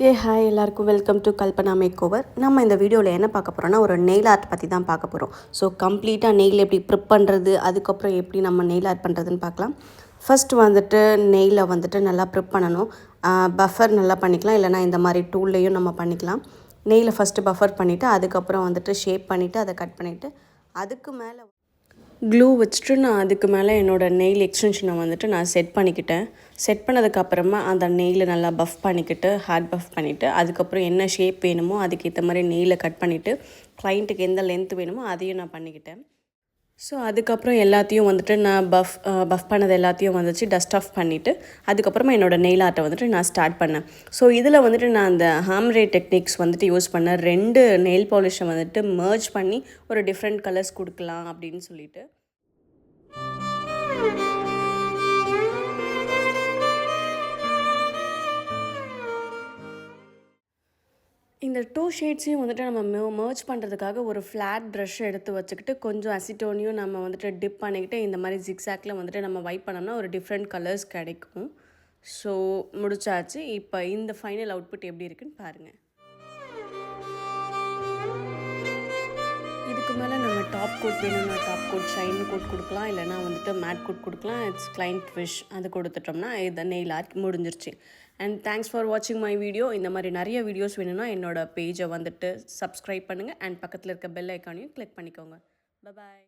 Hi எல்லாருக்கும் welcome to Kalpana makeover. நம்ம இந்த வீடியோவில் என்ன பார்க்க போகிறோம்னா ஒரு நெயில் ஆர்ட் பற்றி தான் பார்க்க போகிறோம். ஸோ கம்ப்ளீட்டாக நெயில் எப்படி ப்ரிப் பண்ணுறது, அதுக்கப்புறம் எப்படி நம்ம நெயில் ஆர்ட் பண்ணுறதுன்னு பார்க்கலாம். ஃபஸ்ட்டு வந்துட்டு நெயிலை வந்துட்டு நல்லா ப்ரிப் பண்ணணும். பஃபர் நல்லா பண்ணிக்கலாம், இல்லைனா இந்த மாதிரி டூல்லையும் நம்ம பண்ணிக்கலாம். நெயிலை ஃபஸ்ட்டு பஃபர் பண்ணிவிட்டு அதுக்கப்புறம் வந்துட்டு ஷேப் பண்ணிவிட்டு அதை கட் பண்ணிவிட்டு அதுக்கு மேலே க்ளூ வச்சுட்டு நான் அதுக்கு மேலே என்னோடய நெயில் எக்ஸ்டென்ஷனை வந்துட்டு நான் செட் பண்ணிக்கிட்டேன். செட் பண்ணதுக்கப்புறமா அந்த நெயிலை நல்லா பஃப் பண்ணிக்கிட்டு ஹார்ட் பஃப் பண்ணிவிட்டு அதுக்கப்புறம் என்ன ஷேப் வேணுமோ அதுக்கேற்ற மாதிரி நெயிலை கட் பண்ணிவிட்டு கிளைண்ட்டுக்கு எந்த லென்த் வேணுமோ அதையும் நான் பண்ணிக்கிட்டேன். ஸோ அதுக்கப்புறம் எல்லாத்தையும் வந்துட்டு நான் பஃப் பண்ணது எல்லாத்தையும் வந்துச்சு டஸ்ட் ஆஃப் பண்ணிவிட்டு அதுக்கப்புறமா என்னோடய நெயில் ஆர்ட்டை வந்துட்டு நான் ஸ்டார்ட் பண்ணேன். ஸோ இதில் வந்துட்டு நான் அந்த ஹாம்ரே டெக்னிக்ஸ் வந்துட்டு யூஸ் பண்ணேன். 2 நெயில் பாலிஷை வந்துட்டு மர்ஜ் பண்ணி ஒரு டிஃப்ரெண்ட் கலர்ஸ் கொடுக்கலாம் அப்படின்னு சொல்லிட்டு. இந்த 2 ஷேட்ஸையும் வந்துட்டு நம்ம மர்ஜ் பண்ணுறதுக்காக ஒரு ஃப்ளாட் ப்ரஷ் எடுத்து வச்சுக்கிட்டு கொஞ்சம் அசிட்டோனையும் நம்ம வந்துட்டு டிப் பண்ணிக்கிட்டு இந்த மாதிரி ஜிக்ஸாக்ல வந்துட்டு நம்ம வைப் பண்ணோம்னா ஒரு டிஃப்ரெண்ட் கலர்ஸ் கிடைக்கும். ஸோ முடிச்சாச்சு. இப்போ இந்த ஃபைனல் அவுட்புட் எப்படி இருக்குன்னு பாருங்கள். இதுக்கு மேலே நம்ம டாப் கோட் வேணும்னா டாப் கோட் ஷைன் கோட் கொடுக்கலாம், இல்லைனா வந்துட்டு மேட் கோட் கொடுக்கலாம். It's client wish. அது கொடுத்துட்டோம்னா இது நெயில் ஆர்ட் முடிஞ்சிருச்சு. அண்ட் தேங்க்ஸ் ஃபார் வாட்சிங் மை வீடியோ. இந்த மாதிரி நிறைய வீடியோஸ் வேணும்னா என்னோடய பேஜை வந்துட்டு சப்ஸ்கிரைப் பண்ணுங்கள் அண்ட் பக்கத்தில் இருக்க பெல் ஐக்கானையும் கிளிக் பண்ணிக்கோங்க. பாய்.